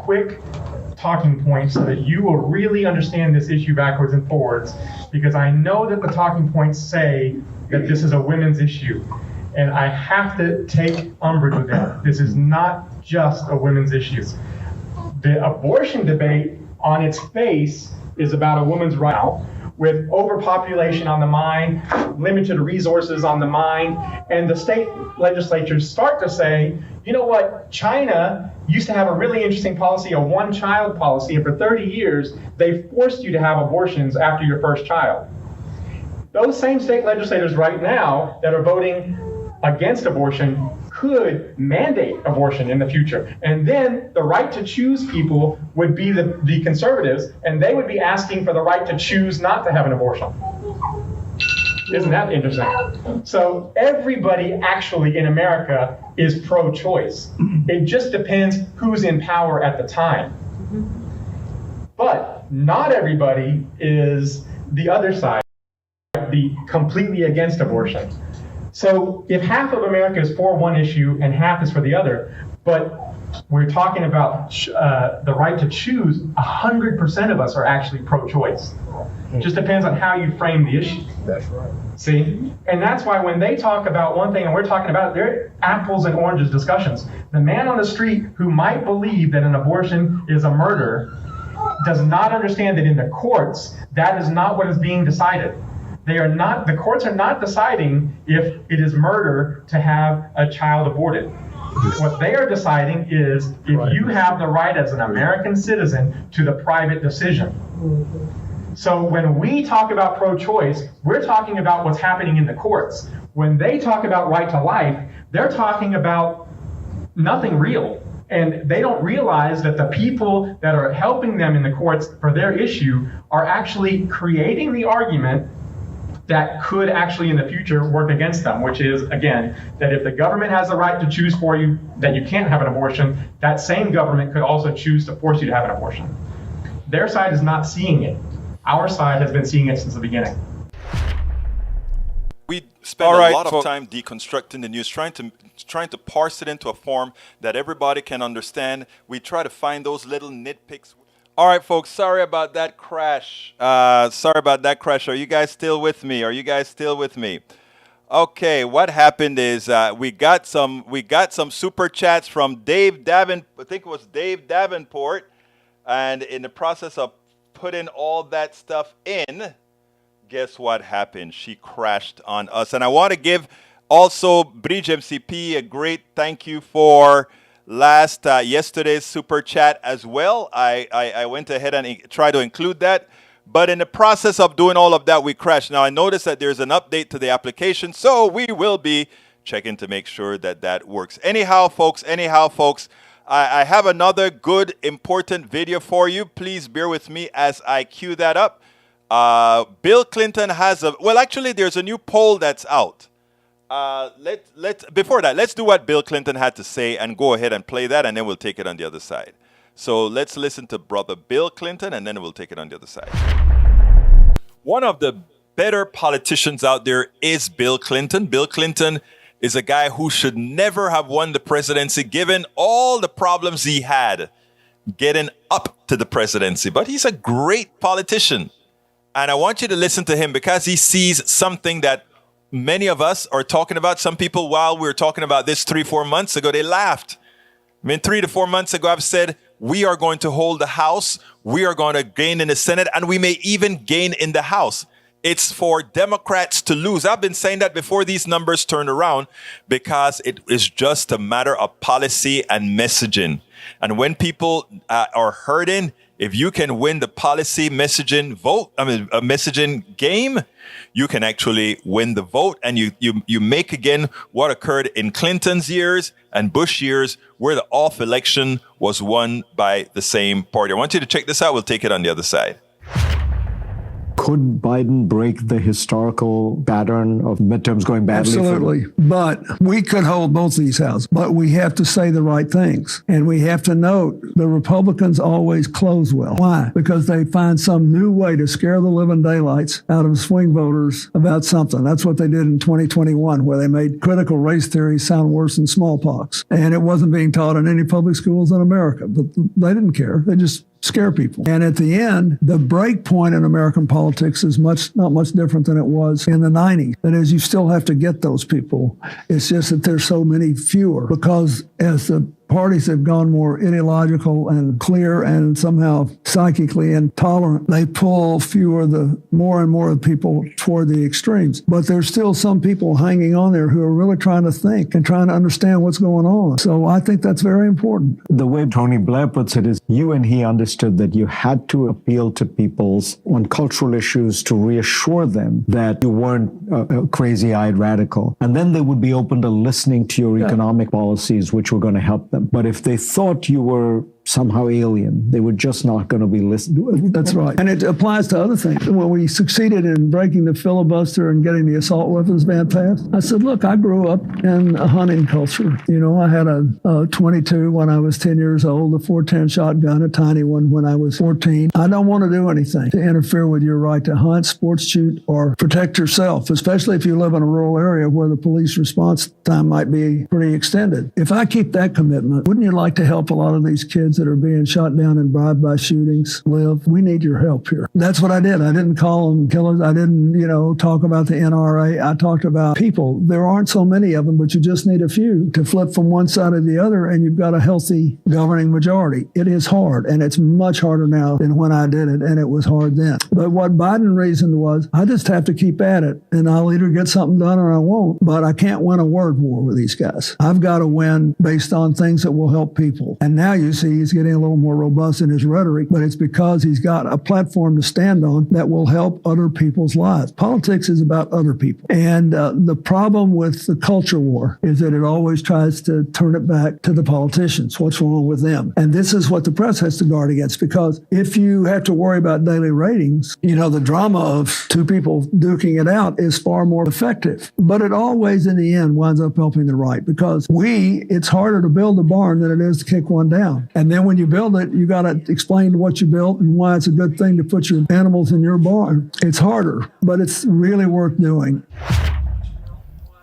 quick talking points so that you will really understand this issue backwards and forwards, because I know that the talking points say that this is a women's issue, and I have to take umbrage with that. This is not just a women's issue. The abortion debate on its face is about a woman's right, with overpopulation on the mind, limited resources on the mind, and the state legislatures start to say, you know what, China used to have a really interesting policy, a one-child policy, and for 30 years, they forced you to have abortions after your first child. Those same state legislators right now that are voting against abortion could mandate abortion in the future. And then the right to choose people would be the conservatives, and they would be asking for the right to choose not to have an abortion. Isn't that interesting? So everybody actually in America is pro-choice. It just depends who's in power at the time. But not everybody is the other side, the completely against abortion. So if half of America is for one issue and half is for the other, but we're talking about the right to choose, 100% of us are actually pro-choice. It just depends on how you frame the issue. That's right. See? And that's why when they talk about one thing and we're talking about it, they're apples and oranges discussions. The man on the street who might believe that an abortion is a murder does not understand that in the courts, that is not what is being decided. The courts are not deciding if it is murder to have a child aborted. What they are deciding is if you have the right as an American citizen to the private decision. So when we talk about pro-choice, we're talking about what's happening in the courts. When they talk about right to life, they're talking about nothing real. And they don't realize that the people that are helping them in the courts for their issue are actually creating the argument that could actually in the future work against them, which is, again, that if the government has the right to choose for you that you can't have an abortion, that same government could also choose to force you to have an abortion. Their side is not seeing it. Our side has been seeing it since the beginning. We spend a lot of time deconstructing the news, trying to parse it into a form that everybody can understand. We try to find those little nitpicks. All right, folks, sorry about that crash. Are you guys still with me? Okay, what happened is we got some super chats from Dave Davenport. I think it was Dave Davenport, and in the process of putting all that stuff in, guess what happened? She crashed on us. And I want to give also Bridge MCP a great thank you for yesterday's super chat as well. I went ahead and tried to include that. But in the process of doing all of that, we crashed. Now, I noticed that there's an update to the application, so we will be checking to make sure that that works. Anyhow, folks, I have another good, important video for you. Please bear with me as I cue that up. Bill Clinton has actually, there's a new poll that's out. Before that, let's do what Bill Clinton had to say and go ahead and play that, and then we'll take it on the other side. So let's listen to brother Bill Clinton, and then we'll take it on the other side. One of the better politicians out there is Bill Clinton. Bill Clinton is a guy who should never have won the presidency, given all the problems he had getting up to the presidency. But he's a great politician. And I want you to listen to him because he sees something that many of us are talking about. Some people, while we were talking about this 3-4 months ago, they laughed. 3 to 4 months ago, I've said, we are going to hold the House. We are going to gain in the Senate, and we may even gain in the House. It's for Democrats to lose. I've been saying that before these numbers turned around because it is just a matter of policy and messaging. And when people are hurting, if you can win the policy messaging messaging game, you can actually win the vote. And you make again what occurred in Clinton's years and Bush years, where the off election was won by the same party. I want you to check this out. We'll take it on the other side. Could Biden break the historical pattern of midterms going badly? Absolutely. But we could hold both these houses. But we have to say the right things. And we have to note the Republicans always close well. Why? Because they find some new way to scare the living daylights out of swing voters about something. That's what they did in 2021, where they made critical race theory sound worse than smallpox. And it wasn't being taught in any public schools in America. But they didn't care. They just scare people. And at the end, the break point in American politics is not much different than it was in the 90s. That is, you still have to get those people. It's just that there's so many fewer, because as the parties have gone more ideological and clear and somehow psychically intolerant, they pull more and more people toward the extremes. But there's still some people hanging on there who are really trying to think and trying to understand what's going on. So I think that's very important. The way Tony Blair puts it is, you and he understood that you had to appeal to peoples on cultural issues to reassure them that you weren't a crazy-eyed radical. And then they would be open to listening to your economic policies, which were going to help them. But if they thought you were somehow alien, they were just not going to be listening. That's right. And it applies to other things. When we succeeded in breaking the filibuster and getting the assault weapons ban passed, I said, look, I grew up in a hunting culture. You know, I had a 22 when I was 10 years old, a 410 shotgun, a tiny one when I was 14. I don't want to do anything to interfere with your right to hunt, sports shoot, or protect yourself, especially if you live in a rural area where the police response time might be pretty extended. If I keep that commitment, wouldn't you like to help a lot of these kids that are being shot down and bribed by shootings live? We need your help here. That's what I did. I didn't call them killers. I didn't, talk about the NRA. I talked about people. There aren't so many of them, but you just need a few to flip from one side to the other, and you've got a healthy governing majority. It is hard, and it's much harder now than when I did it, and it was hard then. But what Biden reasoned was, I just have to keep at it, and I'll either get something done or I won't, but I can't win a word war with these guys. I've got to win based on things that will help people. And now you see he's getting a little more robust in his rhetoric, but it's because he's got a platform to stand on that will help other people's lives. Politics is about other people. And the problem with the culture war is that it always tries to turn it back to the politicians. What's wrong with them? And this is what the press has to guard against, because if you have to worry about daily ratings, the drama of two people duking it out is far more effective. But it always, in the end, winds up helping the right, because it's harder to build a barn than it is to kick one down. And then when you build it, you got to explain what you built and why it's a good thing to put your animals in your barn. It's harder, but it's really worth doing.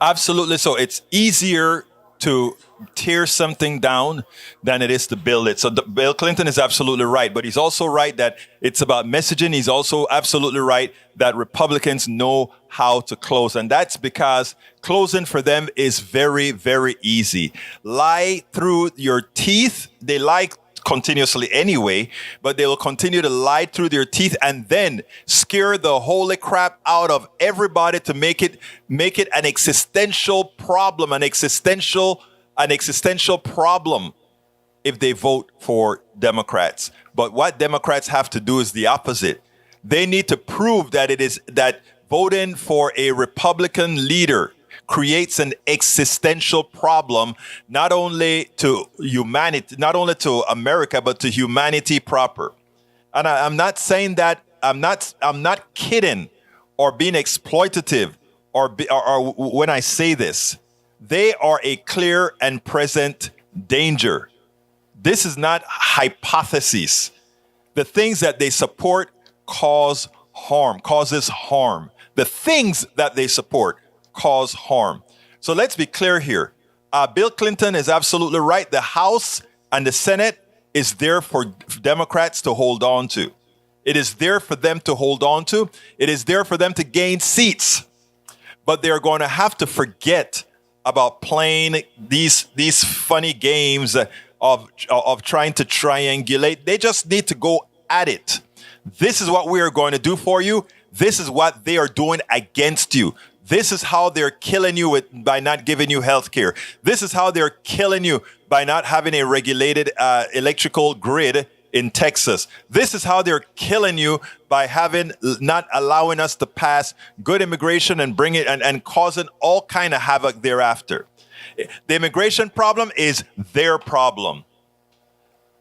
Absolutely. So it's easier to tear something down than it is to build it. So Bill Clinton is absolutely right, but he's also right that it's about messaging. He's also absolutely right that Republicans know how to close. And that's because closing for them is very, very easy. Lie through your teeth. They lie continuously anyway, but they will continue to lie through their teeth and then scare the holy crap out of everybody to make it an existential problem, an existential problem if they vote for Democrats. But what Democrats have to do is the opposite. They need to prove that voting for a Republican leader creates an existential problem, not only to humanity, not only to America, but to humanity proper. And I'm not saying that, I'm not kidding or being exploitative or when I say this. They are a clear and present danger. This is not hypotheses. The things that they support causes harm. The things that they support cause harm. So let's be clear here. Bill Clinton is absolutely right. The House and the Senate is there for Democrats to hold on to. It is there for them to hold on to. It is there for them to gain seats. But they're going to have to forget about playing these funny games of trying to triangulate. They just need to go at it. This is what we are going to do for you. This is what they are doing against you. This is how they're killing you by not giving you health care. This is how they're killing you by not having a regulated electrical grid in Texas. This is how they're killing you by not allowing us to pass good immigration and bring it and causing all kind of havoc thereafter. The immigration problem is their problem.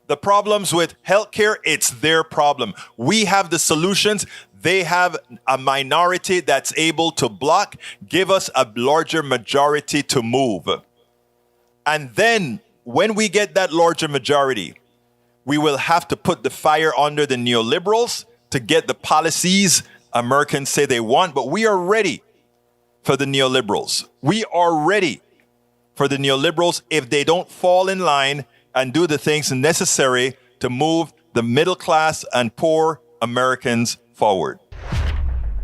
The problems with healthcare, it's their problem. We have the solutions. They have a minority that's able to block. Give us a larger majority to move. And then when we get that larger majority, we will have to put the fire under the neoliberals to get the policies Americans say they want. But we are ready for the neoliberals. We are ready for the neoliberals if they don't fall in line and do the things necessary to move the middle class and poor Americans forward.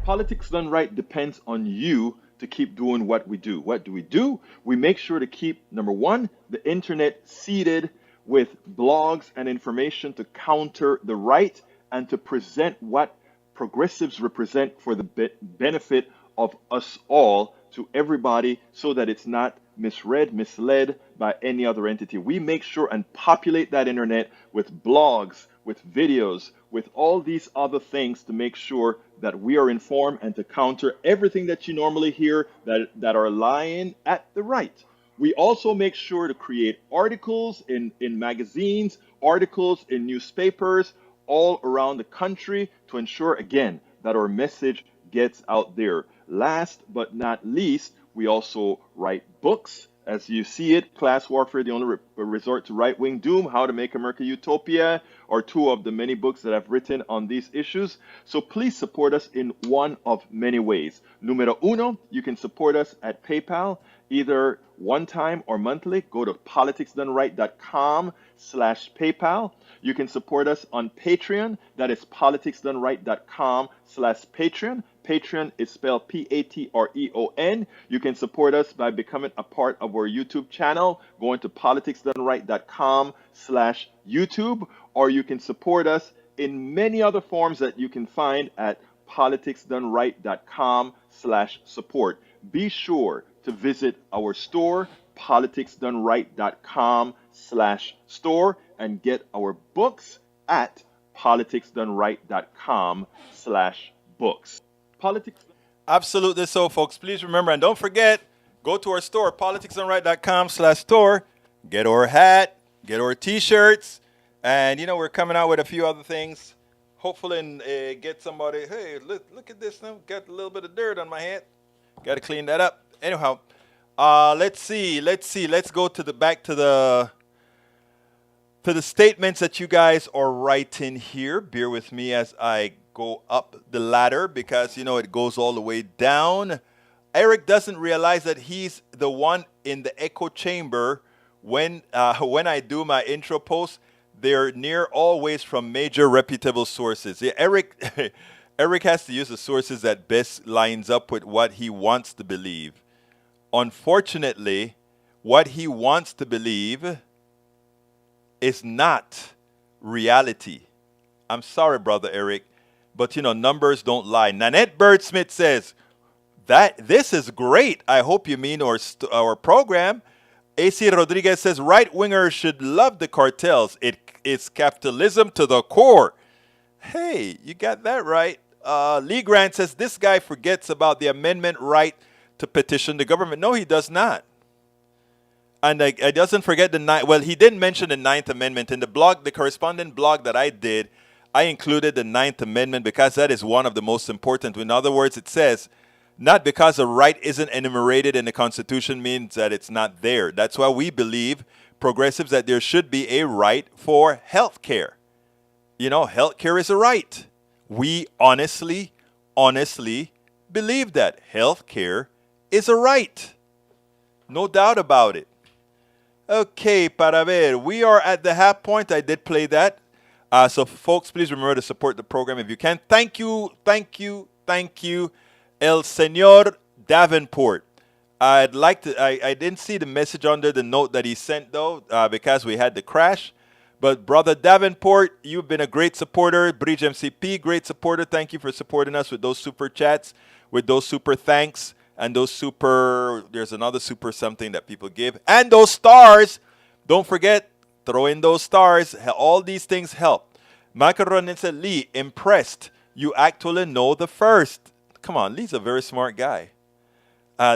Politics done right depends on you to keep doing what we do. What do? We make sure to keep, number one, the internet seeded with blogs and information to counter the right and to present what progressives represent for the benefit of us all to everybody so that it's not misread, misled by any other entity. We make sure and populate that internet with blogs, with videos, with all these other things to make sure that we are informed and to counter everything that you normally hear that are lying at the right. We also make sure to create articles in magazines, articles in newspapers all around the country to ensure, again, that our message gets out there. Last but not least, we also write books. As you see it, Class Warfare, the only resort to right-wing doom, How to Make America Utopia, are two of the many books that I've written on these issues. So please support us in one of many ways. Numero uno, you can support us at PayPal, either one time or monthly. Go to politicsdoneright.com/PayPal. You can support us on Patreon. That is politicsdoneright.com/Patreon. Patreon is spelled Patreon. You can support us by becoming a part of our YouTube channel, going to politicsdoneright.com/YouTube, or you can support us in many other forms that you can find at politicsdoneright.com/support. Be sure to visit our store, politicsdoneright.com/store, and get our books at politicsdoneright.com/books. Politics. Absolutely so, folks. Please remember, and don't forget, go to our store, politicsdoneright.com/store, get our hat, get our t-shirts, and we're coming out with a few other things. Hopefully, get somebody, hey, look at this now, got a little bit of dirt on my head. Got to clean that up. Anyhow, let's see. Let's go back to the statements that you guys are writing here. Bear with me as I go up the ladder because, it goes all the way down. Eric doesn't realize that he's the one in the echo chamber when I do my intro posts. They're near always from major reputable sources. Yeah, Eric has to use the sources that best lines up with what he wants to believe. Unfortunately, what he wants to believe is not reality. I'm sorry, Brother Eric, but numbers don't lie. Nanette Birdsmith says that this is great. I hope you mean our program. AC Rodriguez says right-wingers should love the cartels. It's capitalism to the core. Hey, you got that right. Lee Grant says this guy forgets about the amendment right to petition the government. No, he does not. And I doesn't forget he didn't mention the 9th Amendment. In the corresponding blog that I did, I included the 9th Amendment because that is one of the most important. In other words, it says, not because a right isn't enumerated in the Constitution means that it's not there. That's why we believe, progressives, that there should be a right for health care. Health care is a right. We honestly believe that health care is a right. No doubt about it. Okay, para ver. We are at the half point. I did play that. So, folks, please remember to support the program if you can. Thank you, El Señor Davenport. I didn't see the message under the note that he sent, though, because we had the crash. But, Brother Davenport, you've been a great supporter. Bridge MCP, great supporter. Thank you for supporting us with those super chats, with those super thanks, and there's another super something that people give. And those stars. Don't forget, throw in those stars. All these things help. Macaron said, Lee, impressed. You actually know the first. Come on, Lee's a very smart guy.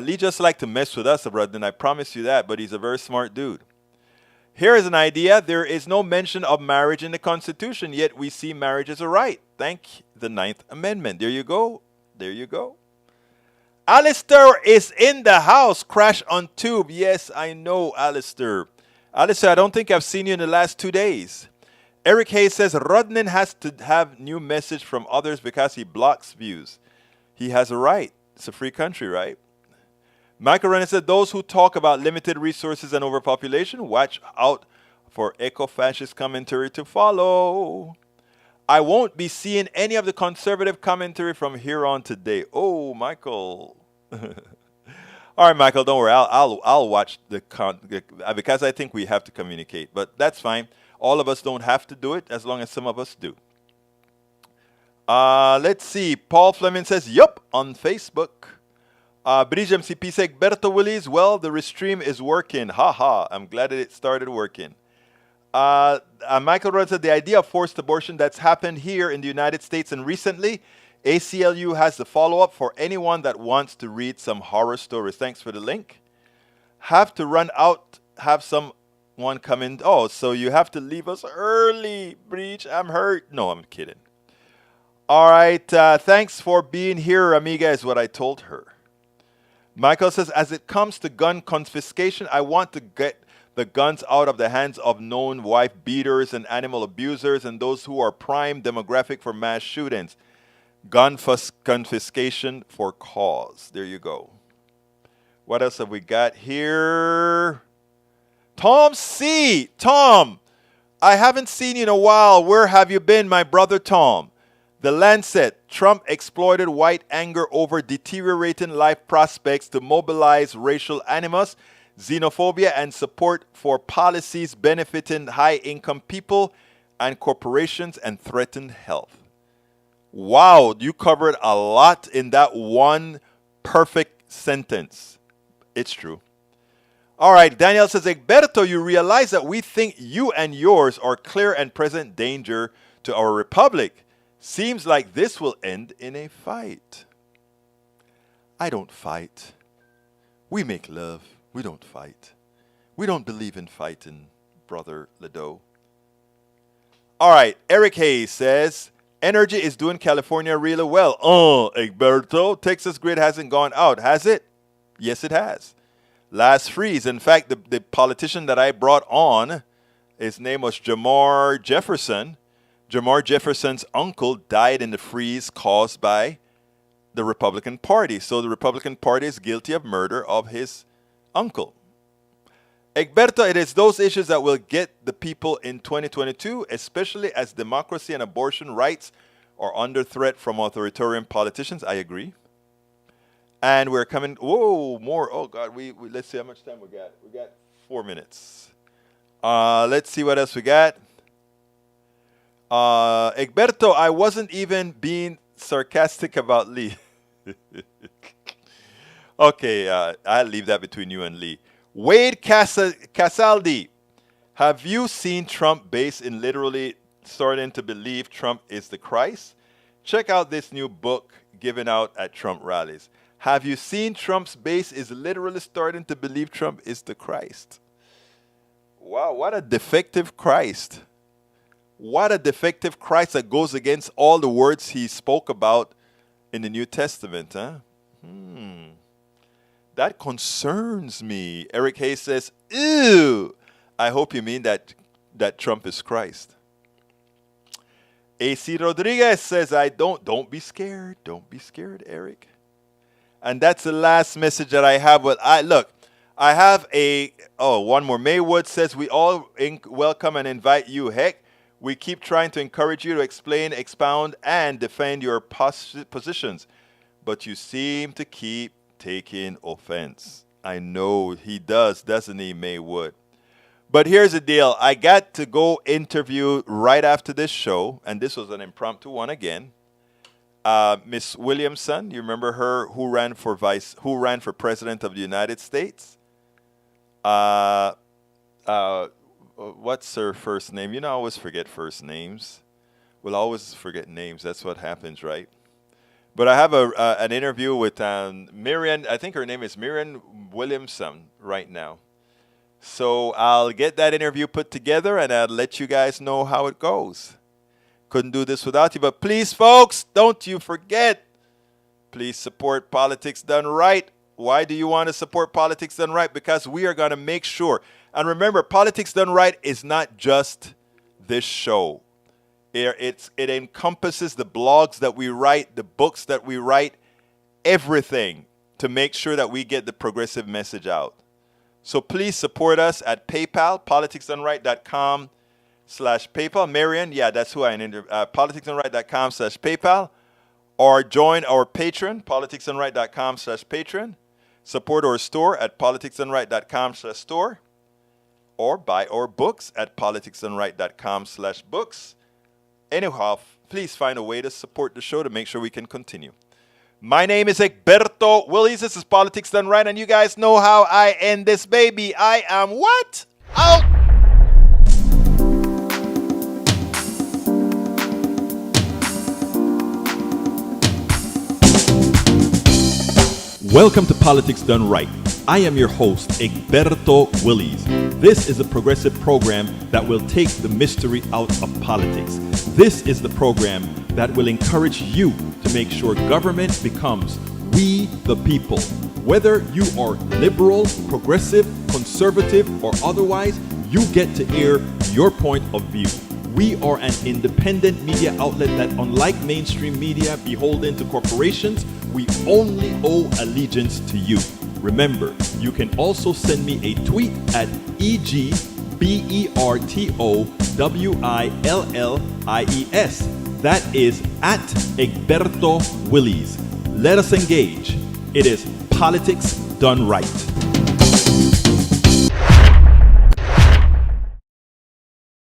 Lee just like to mess with us, brother, and I promise you that, but he's a very smart dude. Here is an idea. There is no mention of marriage in the Constitution, yet we see marriage as a right. Thank the Ninth Amendment. There you go. There you go. Alistair is in the house. Crash on tube. Yes, I know, Alistair. Alistair, I don't think I've seen you in the last 2 days. Eric Hayes says Rodnan has to have new message from others because he blocks views. He has a right. It's a free country, right? Michael Renner said those who talk about limited resources and overpopulation, watch out for eco-fascist commentary to follow. I won't be seeing any of the conservative commentary from here on today. Oh, Michael. All right, Michael, don't worry. I'll watch because I think we have to communicate, but that's fine. All of us don't have to do it as long as some of us do. Let's see. Paul Fleming says, yup, on Facebook. British MCP says, Berto Willis, well, the restream is working. Ha. I'm glad that it started working. Michael Rudd said, the idea of forced abortion that's happened here in the United States and recently, ACLU has the follow-up for anyone that wants to read some horror stories. Thanks for the link. Have to run out, have someone come in. Oh, so you have to leave us early, Breach. I'm hurt. No, I'm kidding. All right. Thanks for being here, amiga, is what I told her. Michael says, as it comes to gun confiscation, I want to get the guns out of the hands of known wife beaters and animal abusers and those who are prime demographic for mass shootings. Gun confiscation for cause. There you go. What else have we got here? Tom C. Tom, I haven't seen you in a while. Where have you been, my brother Tom? The Lancet, Trump exploited white anger over deteriorating life prospects to mobilize racial animus, xenophobia, and support for policies benefiting high-income people and corporations and threaten health. Wow, you covered a lot in that one perfect sentence. It's true. All right, Daniel says, Egberto, you realize that we think you and yours are clear and present danger to our republic. Seems like this will end in a fight. I don't fight. We make love. We don't fight. We don't believe in fighting, Brother Ledo. All right, Eric Hayes says, energy is doing California really well. Egberto, Texas grid hasn't gone out, has it? Yes, it has. Last freeze. In fact, the politician that I brought on, his name was Jamar Jefferson. Jamar Jefferson's uncle died in the freeze caused by the Republican Party. So the Republican Party is guilty of murder of his uncle. Egberto, it is those issues that will get the people in 2022, especially as democracy and abortion rights are under threat from authoritarian politicians. I agree. And we're coming, whoa, more. Oh, God, we let's see how much time we got. We got 4 minutes. Let's see what else we got. Egberto, I wasn't even being sarcastic about Lee. Okay, I'll leave that between you and Lee. Wade Casaldi, have you seen Trump base in literally starting to believe Trump is the Christ? Check out this new book given out at Trump rallies. Have you seen Trump's base is literally starting to believe Trump is the Christ? Wow, what a defective Christ. What a defective Christ that goes against all the words he spoke about in the New Testament, huh? That concerns me. Eric Hayes says, ew. I hope you mean that Trump is Christ. AC Rodriguez says, don't be scared. Don't be scared, Eric. And that's the last message that I have. Well, I have one more. Maywood says, we all welcome and invite you. Heck, we keep trying to encourage you to explain, expound, and defend your positions. But you seem to keep taking offense. I know he does, doesn't he, Maywood? But here's the deal. I got to go interview right after this show, and this was an impromptu one again. Miss Williamson, you remember her, who ran for president of the United States? What's her first name? You know, I always forget first names. We'll always forget names. That's what happens, right? But I have an interview with Miriam. I think her name is Miriam Williamson right now. So I'll get that interview put together and I'll let you guys know how it goes. Couldn't do this without you, but please, folks, don't you forget, please support Politics Done Right. Why do you want to support Politics Done Right? Because we are going to make sure. And remember, Politics Done Right is not just this show. It encompasses the blogs that we write, the books that we write, everything to make sure that we get the progressive message out. So please support us at PayPal, politicsdoneright.com/PayPal. Marian, yeah, that's who I interviewed. politicsdoneright.com/PayPal. Or join our Patreon, politicsdoneright.com/Patreon. Support our store at politicsdoneright.com/store. Or buy our books at politicsdoneright.com/books. Anyhow, please find a way to support the show to make sure we can continue. My name is Egberto Willies. This is Politics Done Right, and you guys know how I end this baby. I am what? Out! Welcome to Politics Done Right. I am your host, Egberto Willies. This is a progressive program that will take the mystery out of politics. This is the program that will encourage you to make sure government becomes we the people. Whether you are liberal, progressive, conservative, or otherwise, you get to air your point of view. We are an independent media outlet that, unlike mainstream media beholden to corporations, we only owe allegiance to you. Remember, you can also send me a tweet at EGBERTOWILLIES. That is at Egberto Willies. Let us engage. It is Politics Done Right.